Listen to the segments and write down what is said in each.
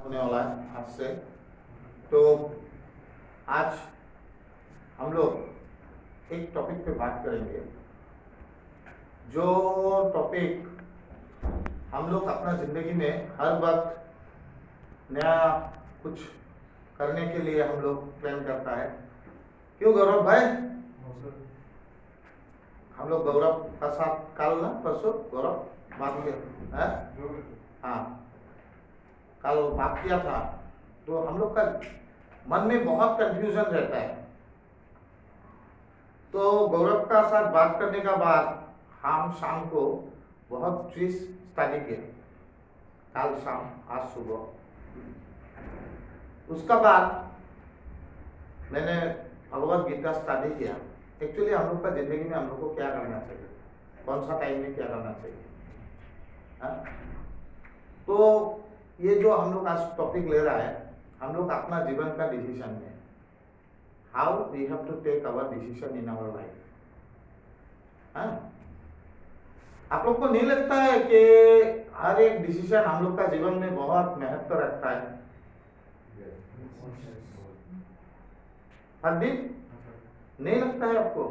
होने वाला है आज से। तो आज हम लोग एक टॉपिक पे बात करेंगे, जो टॉपिक हम लोग अपना ज़िंदगी में हर वक्त नया कुछ करने के लिए हम लोग प्लान करता है। क्यों गौरव भाई? हम लोग गौरव का साथ कल ना परसों गौरव बात किया है। हाँ, कल बात किया था। तो हम लोग का मन में बहुत कंफ्यूजन रहता है। तो गौरव का साथ बात करने का बाद हम शाम को बहुत चीज स्टडी किया, कल शाम आज सुबह। उसका बाद मैंने भगवत गीता स्टडी किया। एक्चुअली हम लोग का जिंदगी में हम लोग को क्या करना चाहिए, कौन सा टाइम में क्या करना चाहिए, हाँ? तो ये जो हम लोग आज टॉपिक ले रहा है, हम लोग अपना जीवन का डिसीजन में how we have to take our decision in our life. हाँ, आप लोग को नहीं लगता है कि हर एक डिसीजन हम लोग का जीवन में बहुत महत्व रखता है? हर दिन नहीं लगता है आपको?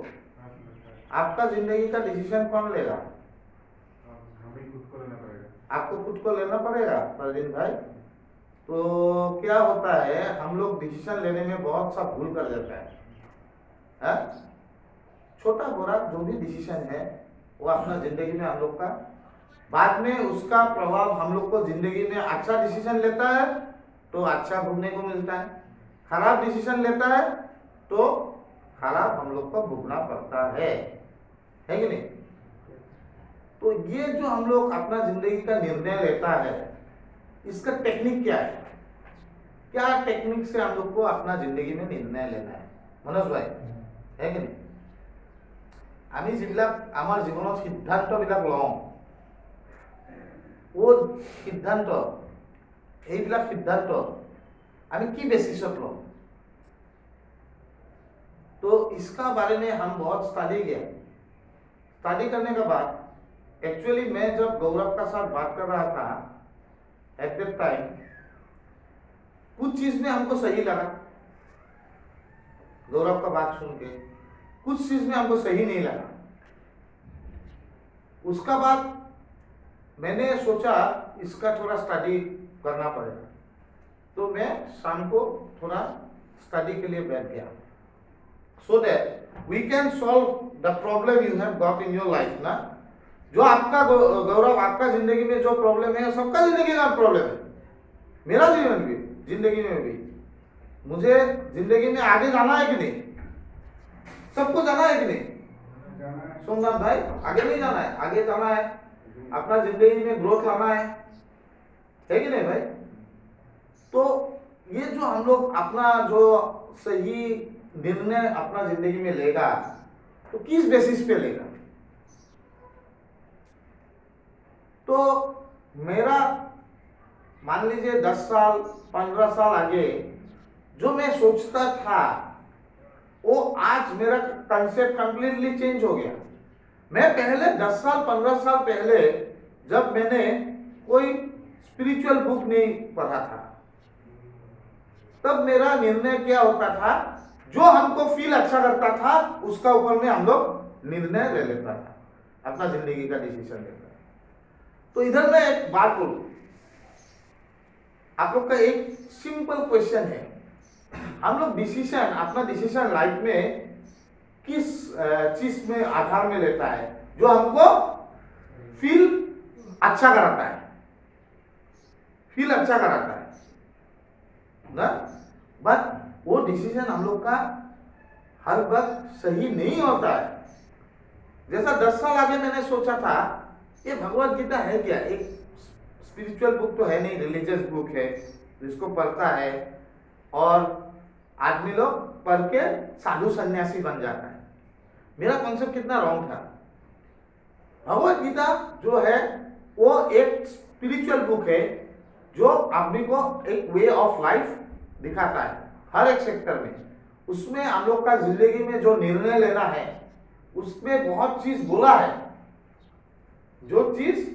आपका जिंदगी का डिसीजन कौन लेगा? आपको खुद को लेना पड़ेगा परवीन भाई। तो क्या होता है, हम लोग डिसीजन लेने में बहुत सा भूल कर जाता है, हाँ? छोटा बड़ा जो भी डिसीजन है वो अपना जिंदगी में हम लोग का बाद में उसका प्रभाव हम लोग को जिंदगी में अच्छा डिसीजन लेता है तो अच्छा भोगने को मिलता है, खराब डिसीजन लेता है तो खराब हम लोग को भोगना पड़ता है कि नहीं? तो ये जो हम लोग अपना जिंदगी का निर्णय लेता है, इसका टेक्निक क्या है? क्या टेक्निक से हम लोग को अपना जिंदगी में निर्णय लेना है मनोज भाई, है कि नहीं? আমি যিবিলাক আমাৰ জীৱনত সিদ্ধান্তবিলাক লওঁ, वो सिद्धांत এইবিলাক सिद्धांत আমি কি बेसिसत लो? तो इसका बारे में हम बहुत स्टडी किया। स्टडी करने के बाद एक्चुअली मैं जब गौरव का साथ बात कर रहा था एट दैट टाइम, कुछ चीज में हमको सही लगा, गौरव का बात सुन के कुछ चीज में हमको सही नहीं लगा। उसका बाद मैंने सोचा इसका थोड़ा स्टडी करना पड़ेगा, तो मैं शाम को थोड़ा स्टडी के लिए बैठ गया, so that we can solve the problem you have got in your life ना। जो आपका गौरव, आपका जिंदगी में जो प्रॉब्लम है, सबका जिंदगी का प्रॉब्लम है, मेरा जीवन भी, जिंदगी में भी मुझे जिंदगी में आगे जाना है कि नहीं? सबको जाना है कि नहीं? सोमनाथ भाई, आगे नहीं जाना है? आगे जाना है, अपना जिंदगी में ग्रोथ लाना है कि नहीं भाई? तो ये जो हम लोग अपना जो सही निर्णय अपना जिंदगी में लेगा, तो किस बेसिस पे लेगा? तो मेरा मान लीजिए 10 साल 15 साल आगे जो मैं सोचता था, वो आज मेरा कंसेप्ट कंप्लीटली चेंज हो गया। मैं पहले 10 साल 15 साल पहले जब मैंने कोई स्पिरिचुअल बुक नहीं पढ़ा था, तब मेरा निर्णय क्या होता था, जो हमको फील अच्छा करता था उसका ऊपर में हम लोग निर्णय ले लेता था, अपना जिंदगी का डिसीजन लेता था। तो इधर मैं एक बात बोलूं, आप लोग का एक सिंपल क्वेश्चन है, हम लोग डिसीजन, अपना डिसीजन लाइफ में किस चीज में आधार में लेता है? जो हमको फील अच्छा कराता है, फील अच्छा कराता है ना। बट वो डिसीजन हम लोग का हर वक्त सही नहीं होता है। जैसा 10 साल आगे मैंने सोचा था, ये भगवत गीता है क्या? एक स्पिरिचुअल बुक तो है नहीं, रिलीजियस बुक है, जिसको पढ़ता है और आदमी लोग पढ़ के साधु सन्यासी बन जाता है। मेरा कॉन्सेप्ट कितना रॉन्ग था। भगवत गीता जो है वो एक स्पिरिचुअल बुक है, जो आदमी को एक वे ऑफ लाइफ दिखाता है हर एक सेक्टर में। उसमें हम लोग का जिंदगी में जो निर्णय लेना है, उसमें बहुत चीज बोला है, जो चीज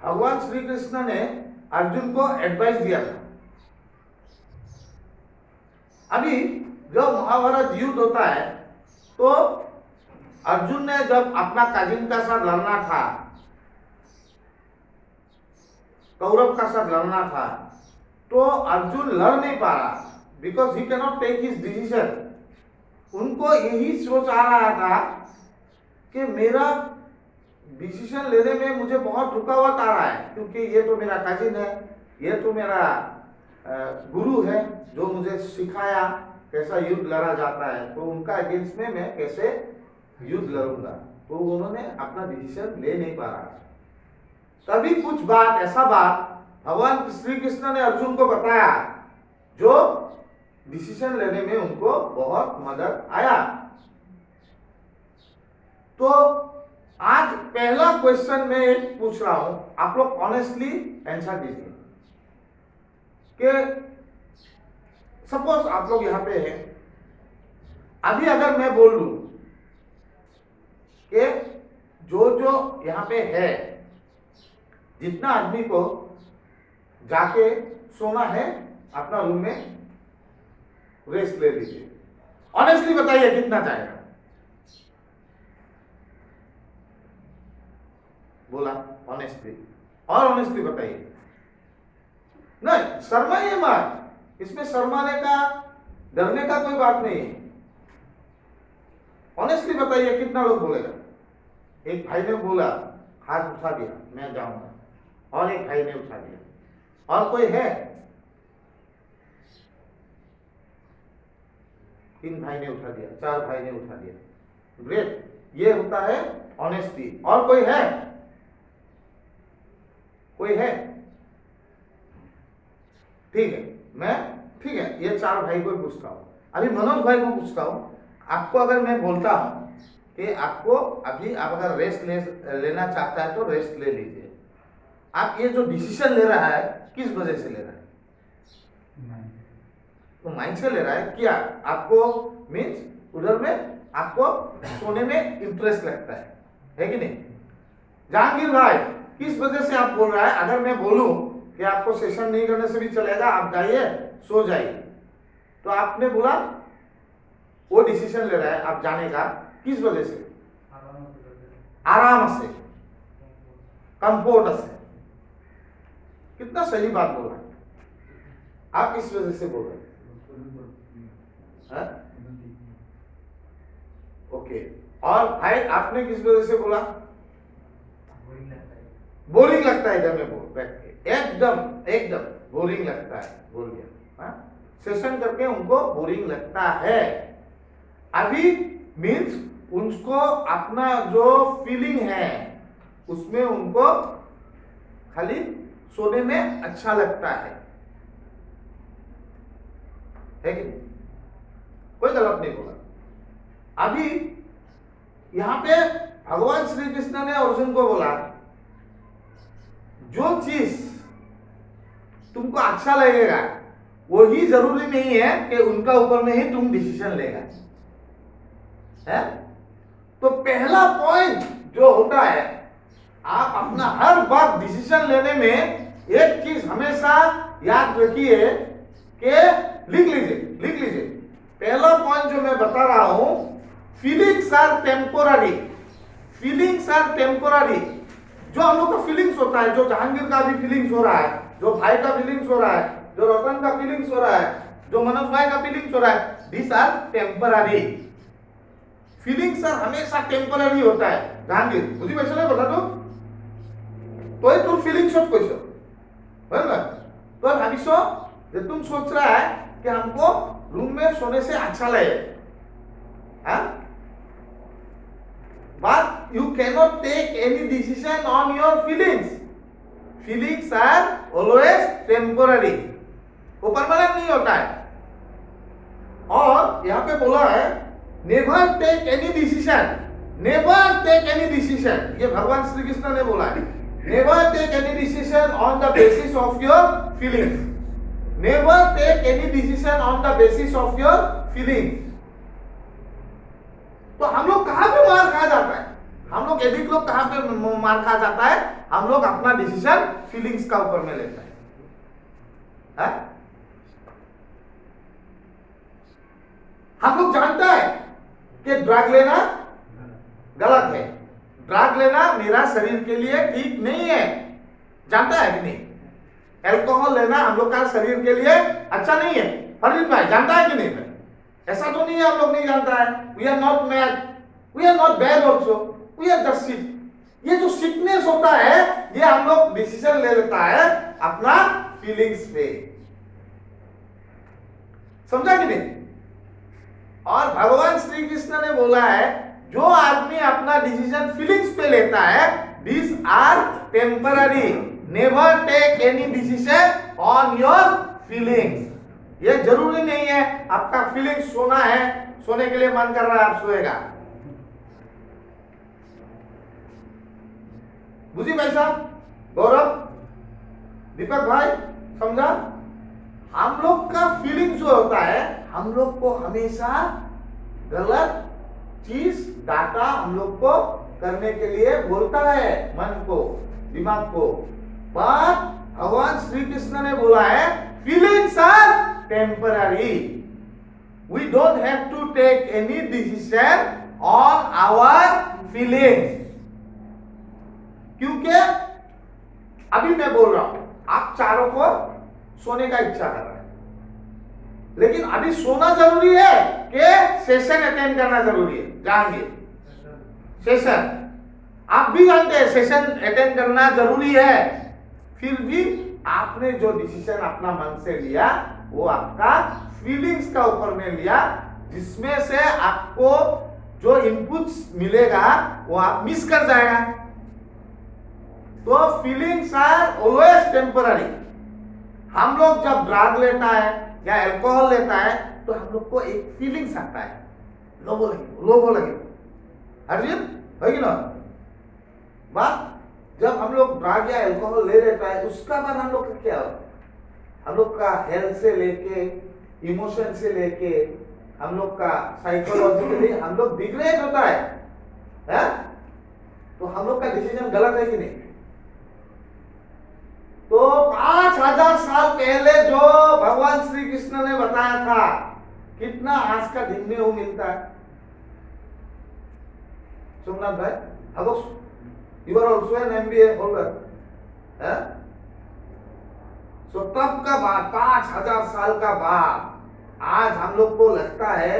भगवान श्री कृष्ण ने अर्जुन को एडवाइस दिया था। अभी जब महाभारत युद्ध होता है तो अर्जुन ने जब अपना कजिन का साथ लड़ना था, कौरव का साथ लड़ना था, तो अर्जुन लड़ नहीं पा रहा because he can not take his decision. उनको यही सोच आ रहा था कि मेरा डिसीजन लेने में मुझे बहुत रुकावट आ रहा है, क्योंकि ये तो मेरा कजिन है, ये तो मेरा गुरु है जो मुझे सिखाया कैसा युद्ध लड़ा जाता है, तो उनका अगेंस्ट में मैं कैसे युद्ध लड़ूंगा। तो उन्होंने अपना डिसीजन ले नहीं पा रहा। तभी कुछ बात, ऐसा बात भगवान श्री कृष्ण ने अर्जुन को बताया जो डिसीजन लेने में उनको बहुत मदद आया। तो आज पहला क्वेश्चन मैं एक पूछ रहा हूं, आप लोग ऑनेस्टली आंसर दीजिए कि सपोज आप लोग यहां पे हैं, अभी अगर मैं बोल दूं कि जो जो यहां पे है, जितना आदमी को जाके सोना है अपना रूम में रेस्ट ले लीजिए, ऑनेस्टली बताइए कितना जाएगा? बोला ऑनेस्टली, और ऑनेस्टली बताइए। नहीं शर्माइए मत, इसमें शर्माने का, डरने का कोई बात नहीं है। ऑनेस्टली बताइए कितना लोग बोलेगा? एक भाई ने बोला, हाथ उठा दिया, मैं जाऊंगा, और एक भाई ने उठा दिया, और कोई है? 3 भाई ने उठा दिया, 4 भाई ने उठा दिया, ग्रेट, ये होता है ऑनेस्टी। और कोई है? कोई है? ठीक है, मैं ठीक है ये 4 भाई को पूछता हूं। अभी मनोज भाई को पूछता हूं, आपको अगर मैं बोलता हूं कि आपको अभी आप अगर रेस्ट लेना चाहता है तो रेस्ट ले लीजिए, आप ये जो डिसीजन ले रहा है किस वजह से ले रहा है? तो माइंड से ले रहा है क्या? आपको मीन्स उधर में आपको सोने में इंटरेस्ट लगता है कि नहीं? जहांगीर भाई किस वजह से आप बोल रहा है? अगर मैं बोलूं कि आपको सेशन नहीं करने से भी चलेगा, आप जाइए सो जाइए, तो आपने बोला वो डिसीजन ले रहा है आप जाने का, किस वजह से? आराम से, कंफर्ट से। कितना सही बात बोला, आप किस वजह से बोल रहे हैं? ओके, और भाई आपने किस वजह से बोला? बोरिंग लगता है इधर में बैठ के, एकदम बोरिंग लगता है, बोल गया। सेशन करके उनको बोरिंग लगता है। अभी मीन्स उनको अपना जो फीलिंग है उसमें उनको खाली सोने में अच्छा लगता है कि नहीं? कोई गलत नहीं बोला। अभी यहां पे भगवान श्री कृष्ण ने अर्जुन को बोला, जो चीज तुमको अच्छा लगेगा वही जरूरी नहीं है कि उनका ऊपर में ही तुम डिसीजन लेगा, है? तो पहला पॉइंट जो होता है, आप अपना हर बात डिसीजन लेने में एक चीज हमेशा याद रखिए कि लिख लीजिए। पहला पॉइंट जो मैं बता रहा हूं, feelings are temporary. Feelings are temporary. जो हम लोग का फीलिंग्स होता है, जो जहांगीर का भी फीलिंग्स हो रहा है, जो भाई का फीलिंग्स हो रहा है, जो रतन का फीलिंग्स हो रहा है, जो मनोज भाई का फीलिंग्स हो रहा है, this are temporary. Feelings are हमेशा टेम्पररी होता है। जहांगीर बुझी पैसा बता दो तो ये तुम फीलिंग्स होत कैसे, बराबर? तो भाविसो जो तुम सोच रहा है कि हमको रूम में सोने से अच्छा लगे, हाँ? But you cannot take any decision on your feelings. Feelings are always temporary. वो परमानेंट नहीं होता है। और यहाँ पे बोला है never take any decision. Never take any decision. ये भगवान श्री कृष्ण ने बोला है। Never take any decision on the basis of your feelings. Never take any decision on the basis of your feelings. तो हम लोग कहां पे मार खा जाता है? हम लोग एडिक लोग कहां पे मार खा जाता है? हम लोग अपना डिसीजन फीलिंग्स का ऊपर में लेता है। हम लोग जानता है कि ड्रग लेना गलत है, ड्रग लेना मेरा शरीर के लिए ठीक नहीं है, जानता है कि नहीं? अल्कोहल लेना हम लोग का शरीर के लिए अच्छा नहीं है, फरवीन भाई जानता है कि नहीं? भाई ऐसा तो नहीं है हम लोग नहीं जानता है। We are not mad, we are not bad also, we are just sick. ये जो सिकनेस होता है ये हम लोग डिसीजन ले लेता है अपना फीलिंग्स पे, समझा कि नहीं? और भगवान श्री कृष्ण ने बोला है जो आदमी अपना डिसीजन फीलिंग्स पे लेता है, these are temporary, never take any decision on your feelings। ये जरूरी नहीं है आपका फीलिंग्स सोना है, सोने के लिए मन कर रहा है आप सोएगा। बुझी भाई साहब, गौरव, दीपक भाई, समझा? हम लोग का फीलिंग जो होता है हम लोग को हमेशा गलत चीज डाटा हम लोग को करने के लिए बोलता है, मन को, दिमाग को। पर भगवान श्री कृष्ण ने बोला है feelings are temporary, we don't have to take any decision on our feelings. क्योंकि अभी मैं बोल रहा हूं आप चारों को सोने का इच्छा कर रहा है, लेकिन अभी सोना जरूरी है कि सेशन अटेंड करना जरूरी है? जानिए, सेशन आप भी जानते हैं सेशन अटेंड करना जरूरी है, फिर भी आपने जो डिसीजन अपना मन से लिया वो आपका फीलिंग्स का ऊपर में लिया, जिसमें से आपको जो इनपुट्स मिलेगा वो आप मिस कर जाएगा। तो फीलिंग्स आर ऑलवेज टेम्पररी। हम लोग जब ड्रग लेता है या अल्कोहल लेता है तो हम लोग को एक फीलिंग्स आता है, लोगो लगे अर्जुन है कि ना? बात जब हम लोग ड्रग या अल्कोहल ले लेता है उसका बाद हम लोग का क्या होता है? हम लोग का हेल्थ से लेके इमोशन से लेके हम लोग का साइकोलॉजिकली हम लोग डिग्रेड होता है? तो हम लोग का डिसीजन गलत है कि नहीं? तो 5000 साल पहले जो भगवान श्री कृष्ण ने बताया था कितना आज का दिन में वो मिलता है। सोमनाथ भाई, hello, you are also an MBA holder, है? सो तब का बाद 5000 साल का बाद आज हम लोग को लगता है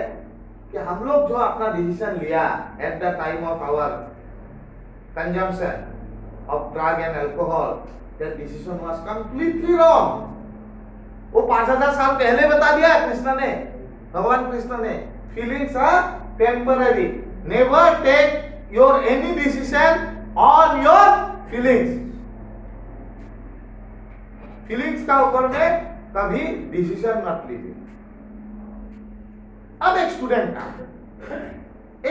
कि हम लोग जो अपना डिसीजन लिया at the time of our consumption of drug and alcohol, that decision was completely wrong। वो 5000 साल पहले बता दिया कृष्ण ने, भगवान कृष्ण ने, feelings are temporary, never take your any decision on your feelings. Feelings का ऊपर में कभी डिसीजन मत लीजिए। अब एक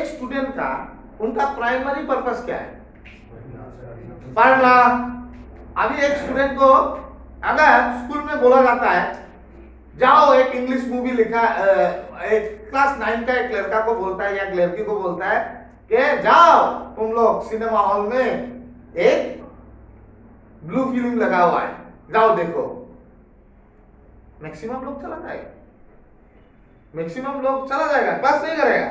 स्टूडेंट का उनका प्राइमरी पर्पस क्या है? पढ़ना। अभी एक स्टूडेंट को अगर स्कूल में बोला जाता है जाओ एक इंग्लिश मूवी लिखा, एक क्लास 9 का एक लड़का को बोलता है या एक लड़की को बोलता है कि जाओ तुम लोग सिनेमा हॉल में एक ब्लू फिल्म लगा हुआ है, जाओ देखो। मैक्सिमम लोग चला जाएगा, मैक्सिमम लोग चला जाएगा, बस नहीं करेगा।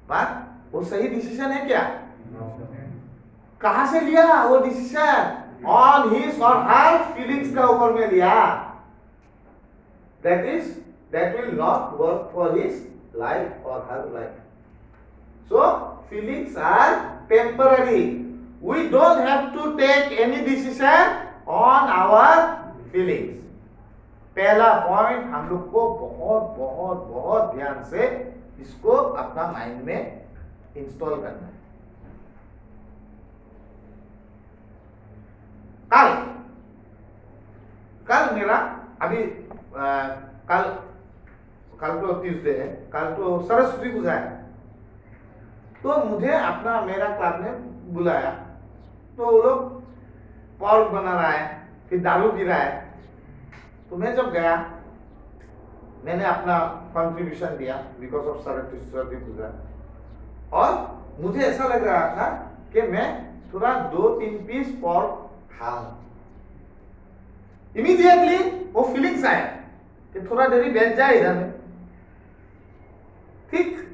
बात वो सही डिसीजन है क्या? कहां से लिया वो डिसीजन? ऑन हिज और हर फीलिंग्स का ऊपर में लिया। that will not work for his life or her life। So feelings are temporary, we don't have to take any decision on our feelings। पहला पॉइंट हम लोग को बहुत बहुत बहुत ध्यान से इसको अपना माइंड में इंस्टॉल करना है। कल मेरा अभी कल तो ट्यूसडे है, कल तो सरस्वती पूजा है, तो मुझे अपना मेरा क्लास में बुलाया, तो वो लोग पॉर्क बना रहा है, फिर दारू पी रहा है। तो मैं जब गया मैंने अपना कंट्रीब्यूशन दिया बिकॉज ऑफ सरस्वती पूजा, और मुझे ऐसा लग रहा था कि मैं थोड़ा 2-3 पीस पॉर्क खाऊं। इमीडिएटली वो फीलिंग्स आया कि थोड़ा देरी बैठ जाए इधर में, ठीक,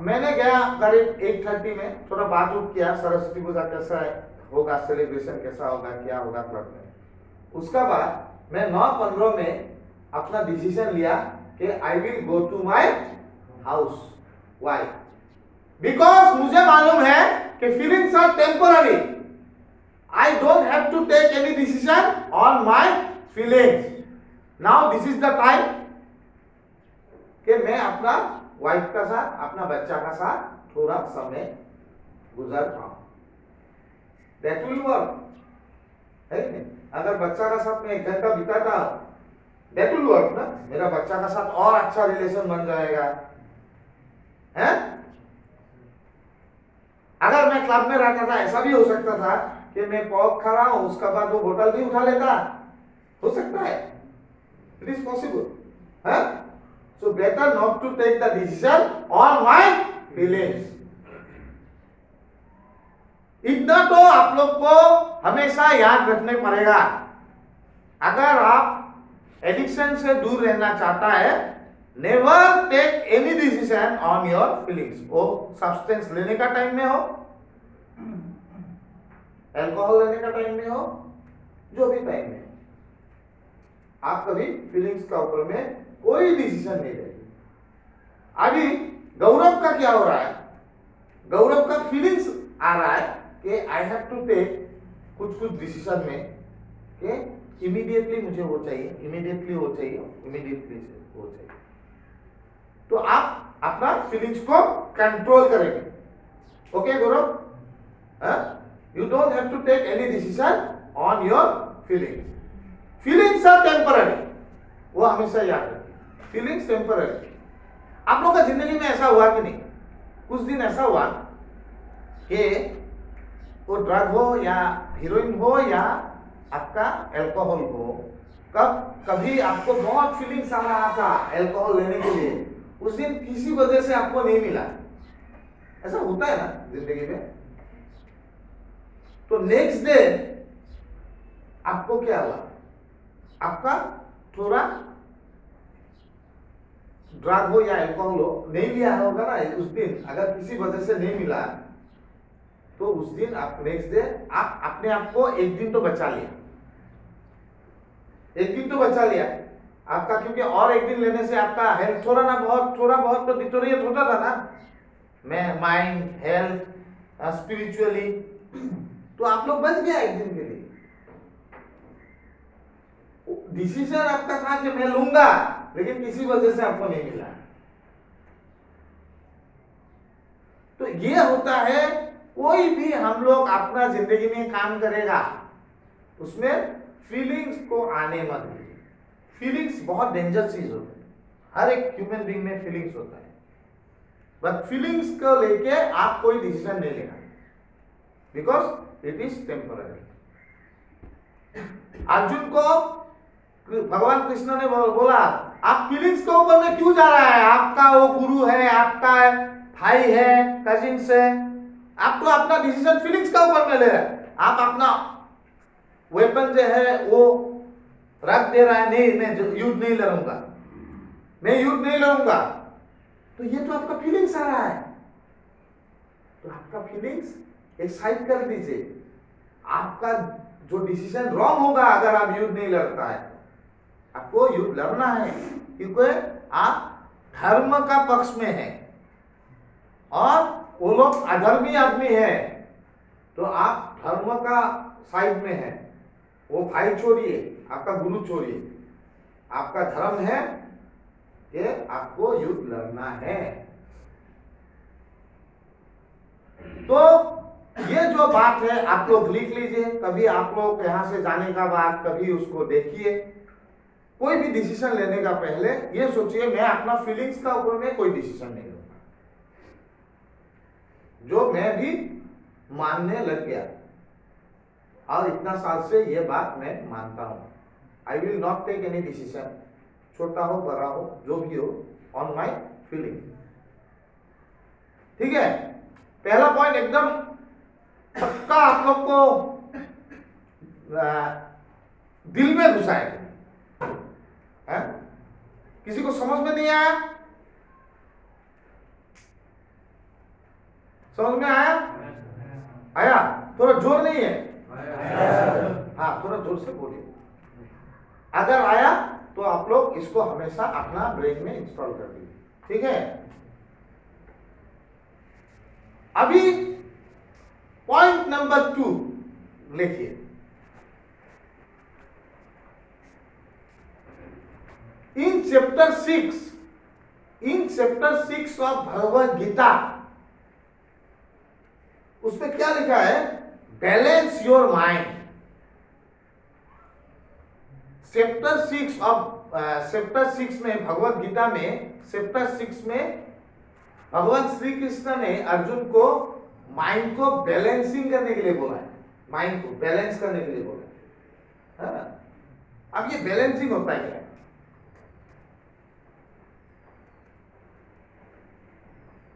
मैंने गया करीब 8:30 में, थोड़ा बात उठ किया, सरस्वती पूजा कैसा होगा, सेलिब्रेशन कैसा होगा, क्या होगा क्लब में। उसका बाद मैं 9:15 में अपना डिसीजन लिया कि I will go to my house. Why? Because मुझे मालूम है कि feelings are temporary. I don't have to take any decision on my feelings. Now this is the time कि मैं अपना वाइफ का साथ, अपना बच्चा का साथ थोड़ा समय गुजार पाऊं। दैट विल वर्क, है नहीं? अगर बच्चा का साथ में 1 घंटा बिताता, दैट विल वर्क ना। मेरा बच्चा का साथ और अच्छा रिलेशन बन जाएगा, है? अगर मैं क्लब में रहता था, ऐसा भी हो सकता था कि मैं पॉप खा रहा हूं, उसके बाद वो बोतल भी उठा लेता, हो सकता है, इट इज पॉसिबल, है? So better not to take the decision on my feelings. इतना तो आप लोग को हमेशा याद रखने पड़ेगा। अगर आप एडिक्शन से दूर रहना चाहता है, never take any decision on your feelings. वो सब्सटेंस लेने का टाइम में हो, अल्कोहल लेने का टाइम में हो, जो भी टाइम में, आप कभी फीलिंग्स का ऊपर में कोई डिसीजन नहीं ले। अभी गौरव का क्या हो रहा है? गौरव का फीलिंग्स आ रहा है कि आई हैव टू टेक कुछ डिसीजन में कि इमीडिएटली मुझे वो चाहिए, इमीडिएटली वो चाहिए, इमीडिएटली वो चाहिए। तो आप अपना फीलिंग्स को कंट्रोल करेंगे। Okay Gaurav? You don't have to take any decision on your feelings. Feelings are temporary, वो हमेशा याद रखिए। Feelings temporary. आप लोगों का जिंदगी में ऐसा हुआ कि नहीं? कुछ दिन ऐसा हुआ कि वो ड्रग हो या हीरोइन हो या आपका अल्कोहल हो, कभी आपको बहुत फीलिंग्स आ रहा था अल्कोहल लेने के लिए, उस दिन किसी वजह से आपको नहीं मिला। ऐसा होता है ना जिंदगी में। तो नेक्स्ट डे आपको क्या हुआ? आपका थोड़ा ड्रग हो या अल्कोहल हो, नहीं लिया होगा ना उस दिन, अगर किसी वजह से नहीं मिला, तो उस दिन आप नेक्स्ट डे आप अपने आप को 1 दिन तो बचा लिया, 1 दिन तो बचा लिया आपका, क्योंकि और 1 दिन लेने से आपका हेल्थ थोड़ा बहुत तो डिटोरिएट होता था ना, मैं माइंड, हेल्थ, स्पिरिचुअली। तो आप लोग बच गया 1 दिन के लिए। डिसीजन आपका था कि मैं लूंगा, लेकिन किसी वजह से आपको नहीं मिला। तो ये होता है, कोई भी हम लोग अपना जिंदगी में काम करेगा, उसमें फीलिंग्स को आने मत दीजिए। फीलिंग्स बहुत डेंजर चीज होती है, हर एक ह्यूमन बीइंग में फीलिंग्स होता है, बट फीलिंग्स को लेके आप कोई डिसीजन नहीं लेना, because it is temporary. Arjun को भगवान कृष्ण ने बोला, आप फीलिंग्स के ऊपर में क्यों जा रहा है? आपका वो गुरु है, आपका भाई है, कजिन्स है, आप तो अपना डिसीजन फीलिंग्स का ऊपर में ले रहे हैं। आप अपना वेपन जो है वो रख दे रहा है, नहीं मैं युद्ध नहीं लड़ूंगा, मैं युद्ध नहीं लड़ूंगा। तो ये तो आपका फीलिंग्स आ रहा है, तो आपका फीलिंग्स एक साइड कर दीजिए। आपका जो डिसीजन रॉन्ग होगा अगर आप युद्ध नहीं लड़ता है। आपको युद्ध लड़ना है, क्योंकि आप धर्म का पक्ष में हैं और वो लोग अधर्मी आदमी है, तो आप धर्म का साइड में हैं। वो भाई छोड़िए, आपका गुरु छोड़िए, आपका धर्म है कि आपको युद्ध लड़ना है। तो ये जो बात है आप लोग लिख लीजिए, कभी आप लोग यहां से जाने का बाद कभी उसको देखिए। कोई भी डिसीजन लेने का पहले ये सोचिए, मैं अपना फीलिंग्स का ऊपर में कोई डिसीजन नहीं लूंगा, जो मैं भी मानने लग गया और इतना साल से ये बात मैं मानता हूं। I will not take any decision, छोटा हो बड़ा हो जो भी हो, ऑन माई फीलिंग। ठीक है, पहला पॉइंट एकदम पक्का आप लोग को दिल में घुसाएगा। किसी को समझ में नहीं आया? समझ में आया? आया? थोड़ा जोर नहीं है? हाँ, थोड़ा जोर से बोलिए। अगर आया तो आप लोग इसको हमेशा अपना ब्रेन में इंस्टॉल कर दीजिए, ठीक है? अभी पॉइंट नंबर 2 लिखिए। In chapter 6 of Bhagavad Gita, उसमें क्या लिखा है? Balance your mind. चैप्टर 6 में, भगवद गीता में चैप्टर 6 में भगवान श्री कृष्ण ने अर्जुन को माइंड को बैलेंसिंग करने के लिए बोला है, माइंड को बैलेंस करने के लिए बोला है। अब ये बैलेंसिंग होता है क्या?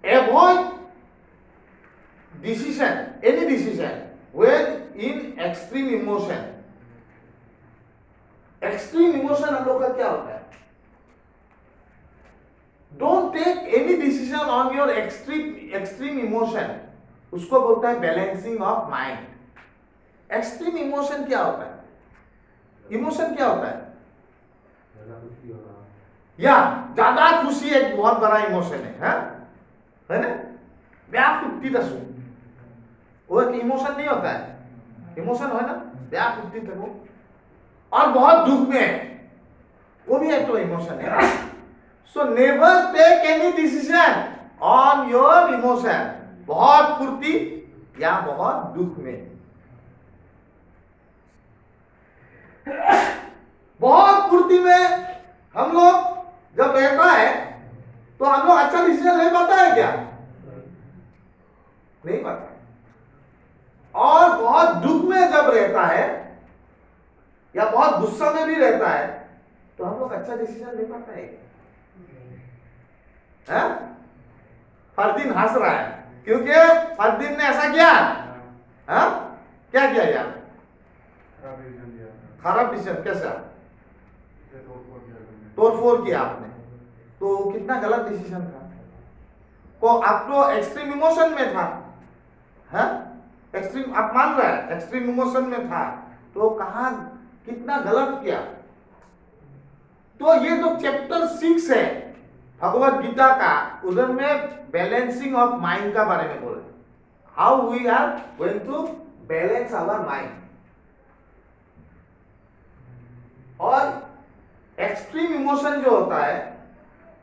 Avoid any decision when in extreme emotion. Extreme emotion हम लोग का क्या होता है? Don't take any decision on your extreme emotion, उसको बोलता है balancing of mind. Extreme emotion क्या होता है? इमोशन क्या होता है? या ज्यादा खुशी एक बहुत बड़ा इमोशन है ना? व्याकुप्ति दसू वो एक इमोशन नहीं होता है? इमोशन है ना, व्याकुप्ति तक। और बहुत दुख में है, वो भी एक तो इमोशन है। So never take any decision on your emotion, बहुत फुर्ती या बहुत दुख में। बहुत फुर्ती में हम लोग जब रहता है तो हम लोग अच्छा डिसीजन ले पाता है क्या? नहीं पाता। और बहुत दुख में जब रहता है या बहुत गुस्सा में भी रहता है तो हम लोग अच्छा डिसीजन ले पाता है? फरदीन हंस रहा है क्योंकि फरदीन ने ऐसा किया। क्या किया यार? खराब डिसीजन। कैसा? तोड़फोड़ किया आपने, तो कितना गलत डिसीजन था। को आप तो एक्सट्रीम इमोशन में था, एक्सट्रीम, आप मान रहे हैं एक्सट्रीम इमोशन में था, तो कहां कितना गलत किया। तो ये जो चैप्टर 6 है भगवद गीता का, उधर में बैलेंसिंग ऑफ माइंड का बारे में बोला, how we are going to balance our mind. और एक्सट्रीम इमोशन जो होता है,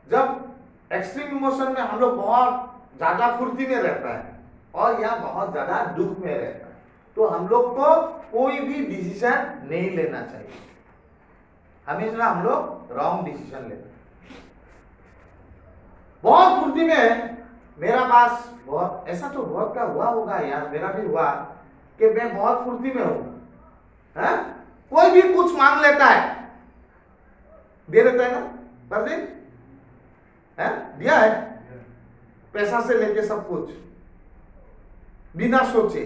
जब एक्सट्रीम इमोशन में हम लोग बहुत ज्यादा फुर्ती में रहता है और या बहुत ज्यादा दुख में रहता है, तो हम लोग को कोई भी डिसीजन नहीं लेना चाहिए। हमेशा हम लोग रॉन्ग डिसीजन लेते हैं। बहुत फुर्ती में मेरा पास बहुत, ऐसा तो बहुत का हुआ होगा यार, मेरा भी हुआ कि मैं बहुत फुर्ती में हूं, कोई भी कुछ मांग लेता है, दे देता है ना, कर दे, दिया है, पैसा से लेके सब कुछ बिना सोचे।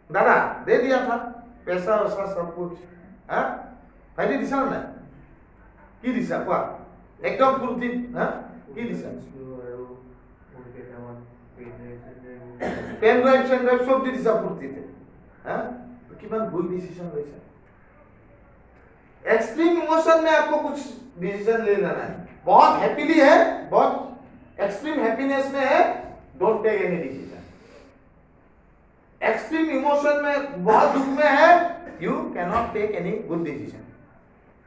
दादा दे दिया था पैसा वैसा सब कुछ, भाई दिशा ना की दिशा क्या एकदम फुर्ती, की दिशा पेन ड्राइव चेन ड्राइव सब दिशा फुर्ती थे, तो कितना भूल डिसीजन वैसा। एक्सट्रीम इमोशन में आपको कुछ डिसीजन ले लेना है, बहुत हैप्पीली है, बहुत एक्सट्रीम हैप्पीनेस में है, don't take any decision. Extreme emotion में बहुत दुख में है, you can not take any good decision.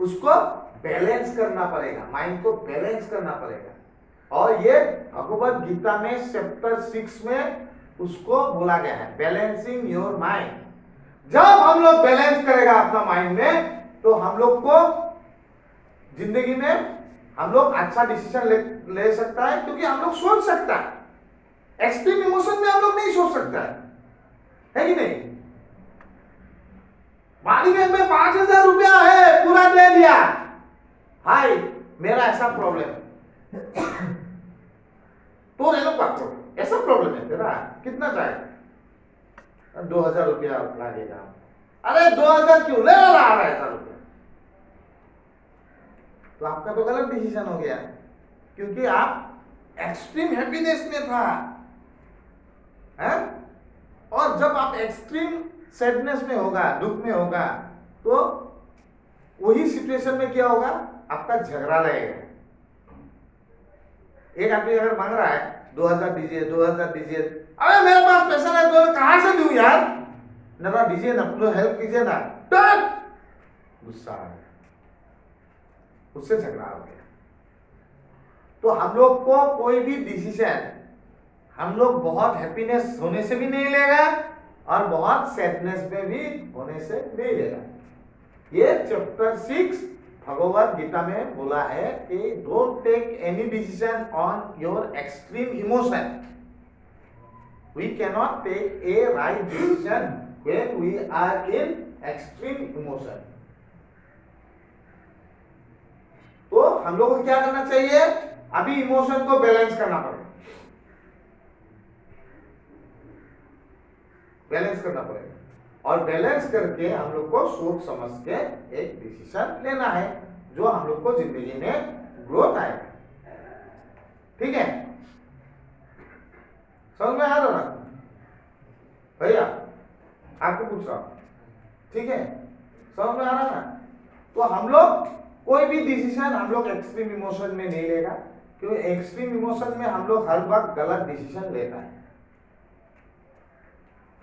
उसको बैलेंस करना पड़ेगा, माइंड को बैलेंस करना पड़ेगा। और ये भगवद गीता में चैप्टर 6 में उसको बोला गया है, बैलेंसिंग योर माइंड। जब हम लोग बैलेंस करेगा अपना माइंड में, तो हम लोग को जिंदगी में हम लोग अच्छा डिसीजन ले सकता है, क्योंकि हम लोग सोच सकता है। एक्सट्रीम इमोशन में हम लोग नहीं सोच सकता है कि नहीं? मानी में 5,000 रुपया है, पूरा दे दिया, हाय मेरा ऐसा प्रॉब्लम तो ले लो प्रॉब्लम, ऐसा प्रॉब्लम है तेरा, कितना चाहिए? 2,000 रुपया लगेगा। अरे 2,000 क्यों ले रहा है ऐसा रुपया? तो आपका तो गलत डिसीजन हो गया, क्योंकि आप एक्सट्रीम हैप्पीनेस में था, है? और जब आप एक्सट्रीम सैडनेस में होगा, दुख में होगा, तो वही सिचुएशन में क्या होगा, आपका झगड़ा रहेगा। एक आदमी अगर मांग रहा है 2000 दीजिए, 2000 दीजिए, अरे मेरे पास पैसा नहीं, तो कहां से दूं यार, ना दीजिए ना, अपने हेल्प कीजिए ना, गुस्सा आ गया, उससे झगड़ा हो गया। तो हम लोग को कोई भी डिसीजन हम लोग बहुत हैप्पीनेस होने से भी नहीं लेगा और बहुत सैडनेस में भी होने से नहीं लेगा। ये चैप्टर 6 भगवद गीता में बोला है कि don't take any decision on your extreme emotion. We cannot take a right decision when we are in extreme emotion. तो हम लोग को क्या करना चाहिए, अभी इमोशन को बैलेंस करना पड़ेगा, बैलेंस करना पड़ेगा, और बैलेंस करके हम लोग को सोच समझ के एक डिसीजन लेना है जो हम लोग को जिंदगी में ग्रोथ आएगा। ठीक है, समझ में आ रहा ना भैया, आपको पूछ रहा हूं, ठीक है, समझ में आ रहा ना? तो हम लोग कोई भी डिसीजन हम लोग एक्सट्रीम इमोशन में नहीं लेगा, क्योंकि एक्सट्रीम इमोशन में हम लोग हर वक्त गलत डिसीजन लेता है।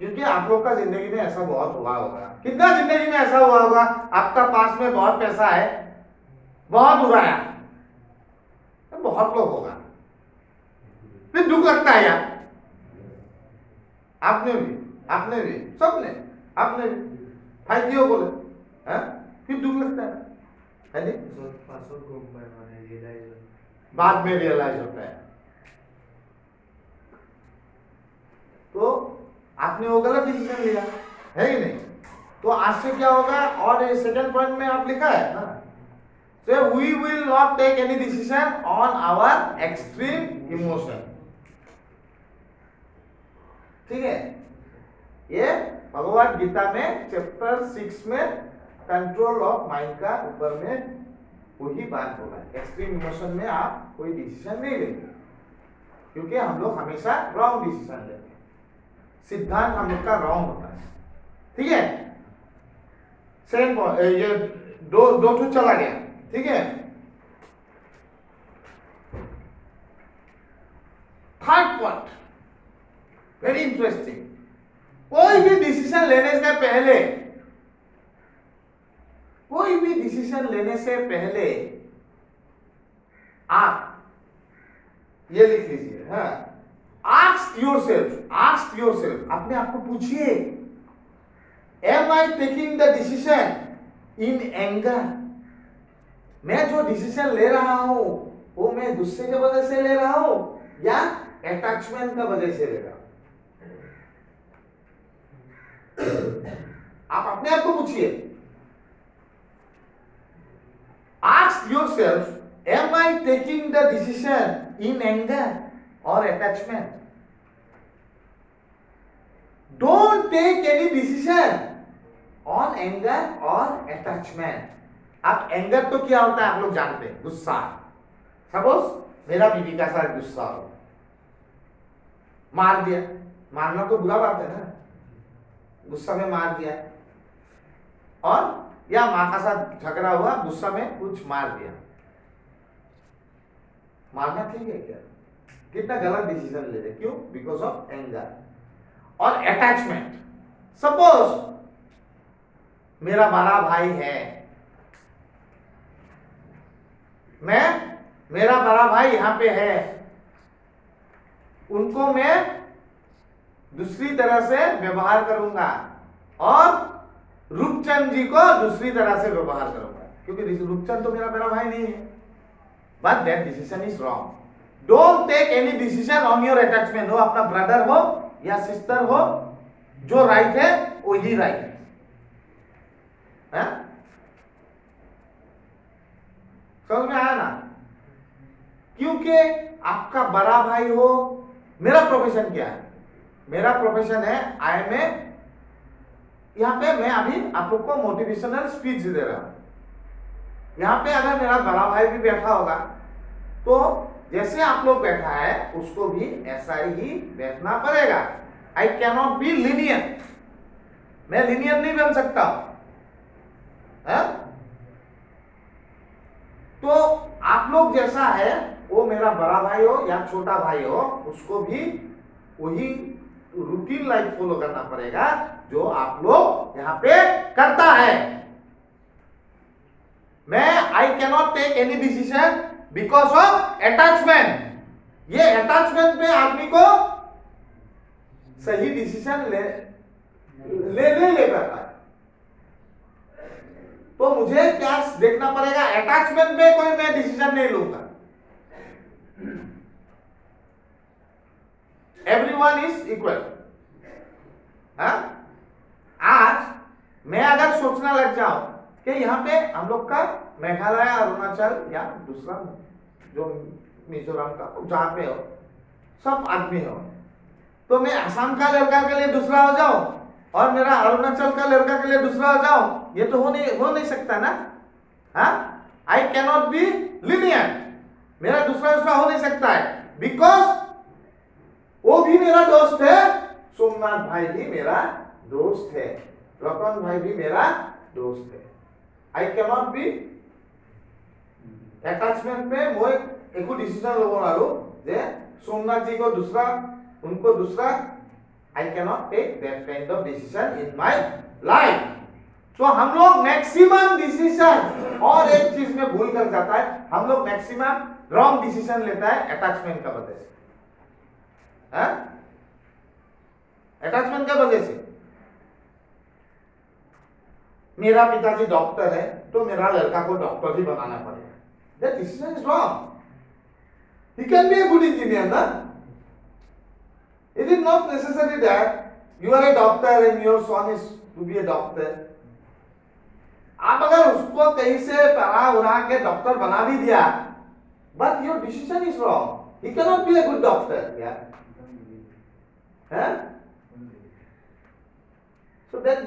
क्योंकि आप लोग का जिंदगी में ऐसा बहुत हुआ होगा, कितना जिंदगी में ऐसा हुआ होगा, आपका पास में बहुत पैसा है, बहुत उड़ाया, बहुत लोग होगा, फिर दुख लगता है यार, आपने भी सबने, आपने भी फायदियों बोले, फिर दुख लगता है बाद में रियलाइज होता है। तो आपने वो गलत डिसीजन लिया है ही नहीं। तो आज से क्या होगा, और सेकंड पॉइंट में आप लिखा है ना, so we will not take any decision on our extreme emotion। ठीक है, ये भगवद गीता में चैप्टर 6 में कंट्रोल ऑफ माइंड का ऊपर में वही बात होगा। एक्सट्रीम इमोशन में आप कोई डिसीजन नहीं लेंगे, क्योंकि हम लोग हमेशा रॉन्ग डिसीजन लेते हैं, सिद्धांत हम लोग का रॉन्ग होता है। ठीक है, सेम ये दो ठो चला गया। ठीक है, थर्ड पॉइंट वेरी इंटरेस्टिंग, कोई भी डिसीजन लेने से पहले, कोई भी डिसीजन लेने से पहले आप ये लिख लीजिए, हाँ, ask yourself, अपने आप को पूछिए, am I taking the decision in anger? मैं जो डिसीजन ले रहा हूं वो मैं गुस्से की वजह से ले रहा हूं या अटैचमेंट का वजह से ले रहा हूं? आप अपने आप को पूछिए, ask yourself, am I taking the decision in anger or attachment? Don't take any decision on anger or attachment। आप एंगर तो क्या होता है आप लोग जानते हैं, गुस्सा। सपोज मेरा बीवी का साथ गुस्सा हो, मार दिया, मारना तो बुरा बात है ना, गुस्सा में मार दिया, और या माँ का साथ झगड़ा हुआ, गुस्सा में कुछ मार दिया, मारना ठीक है क्या? कितना गलत डिसीजन ले रहे, क्यों? Because of anger. और अटैचमेंट, सपोज मेरा बड़ा भाई है, मेरा बड़ा भाई यहां पे है, उनको मैं दूसरी तरह से व्यवहार करूंगा और रूपचंद जी को दूसरी तरह से व्यवहार करूंगा, क्योंकि रूपचंद तो मेरा बड़ा भाई नहीं है। But that decision is wrong. Don't take any decision on your attachment. वो अपना ब्रदर हो या सिस्टर हो, जो राइट है वही राइट है, समझ में आया ना? क्योंकि आपका बड़ा भाई हो। मेरा प्रोफेशन क्या है? मेरा प्रोफेशन है आई एम ए, यहां पे मैं अभी आप लोग को मोटिवेशनल स्पीच दे रहा हूं। यहां पे अगर मेरा बड़ा भाई भी बैठा होगा तो जैसे आप लोग बैठा है उसको भी ऐसा ही बैठना पड़ेगा। आई कैनॉट बी लीनियर, मैं लीनियर नहीं बन सकता है? तो आप लोग जैसा है, वो मेरा बड़ा भाई हो या छोटा भाई हो, उसको भी वही रूटीन लाइफ फॉलो करना पड़ेगा जो आप लोग यहां पे करता है। मैं I cannot take any decision because of attachment. ये अटैचमेंट में आदमी को सही डिसीजन ले नहीं ले पाता है। तो मुझे क्या देखना पड़ेगा, अटैचमेंट में कोई मैं डिसीजन नहीं लूंगा। Everyone is equal. आज मैं अगर सोचना लग जाऊं कि यहाँ पे हम लोग का मेघालय, अरुणाचल या दूसरा जो मिजोरम का जहां पे हो सब आदमी हो, तो मैं असम का लड़का के लिए दूसरा हो जाऊं और मेरा अरुणाचल का लड़का के लिए दूसरा हो जाऊं, ये तो हो नहीं सकता ना। आई कैनॉट बी लीनियर, मेरा दूसरा हो नहीं सकता है, बिकॉज वो भी मेरा दोस्त है, सोमनाथ भाई भी मेरा दोस्त है, रतन भाई भी मेरा दोस्त है। आई कैनॉट बी अटैचमेंट में मैं एक डिसीजन लो वालो जे सोमनाथ जी को दूसरा, उनको दूसरा, I cannot take that kind of decision in my life. तो हम लोग मैक्सिमम डिसीजन, और एक चीज में भूल कर जाता है, हम लोग मैक्सिमम रॉन्ग डिसीजन लेता है अटैचमेंट का वजह से। अटैचमेंट का वजह से मेरा पिताजी डॉक्टर है तो मेरा लड़का को डॉक्टर ही बनाना पड़ेगा, that decision is wrong. He can be a good engineer ना, it is not necessary that you are a doctor and your son is to be a doctor. आप अगर उसको कहीं से पढ़ा उड़ा के डॉक्टर बना भी दिया, but your decision is wrong, he can not be a good doctor यार। So that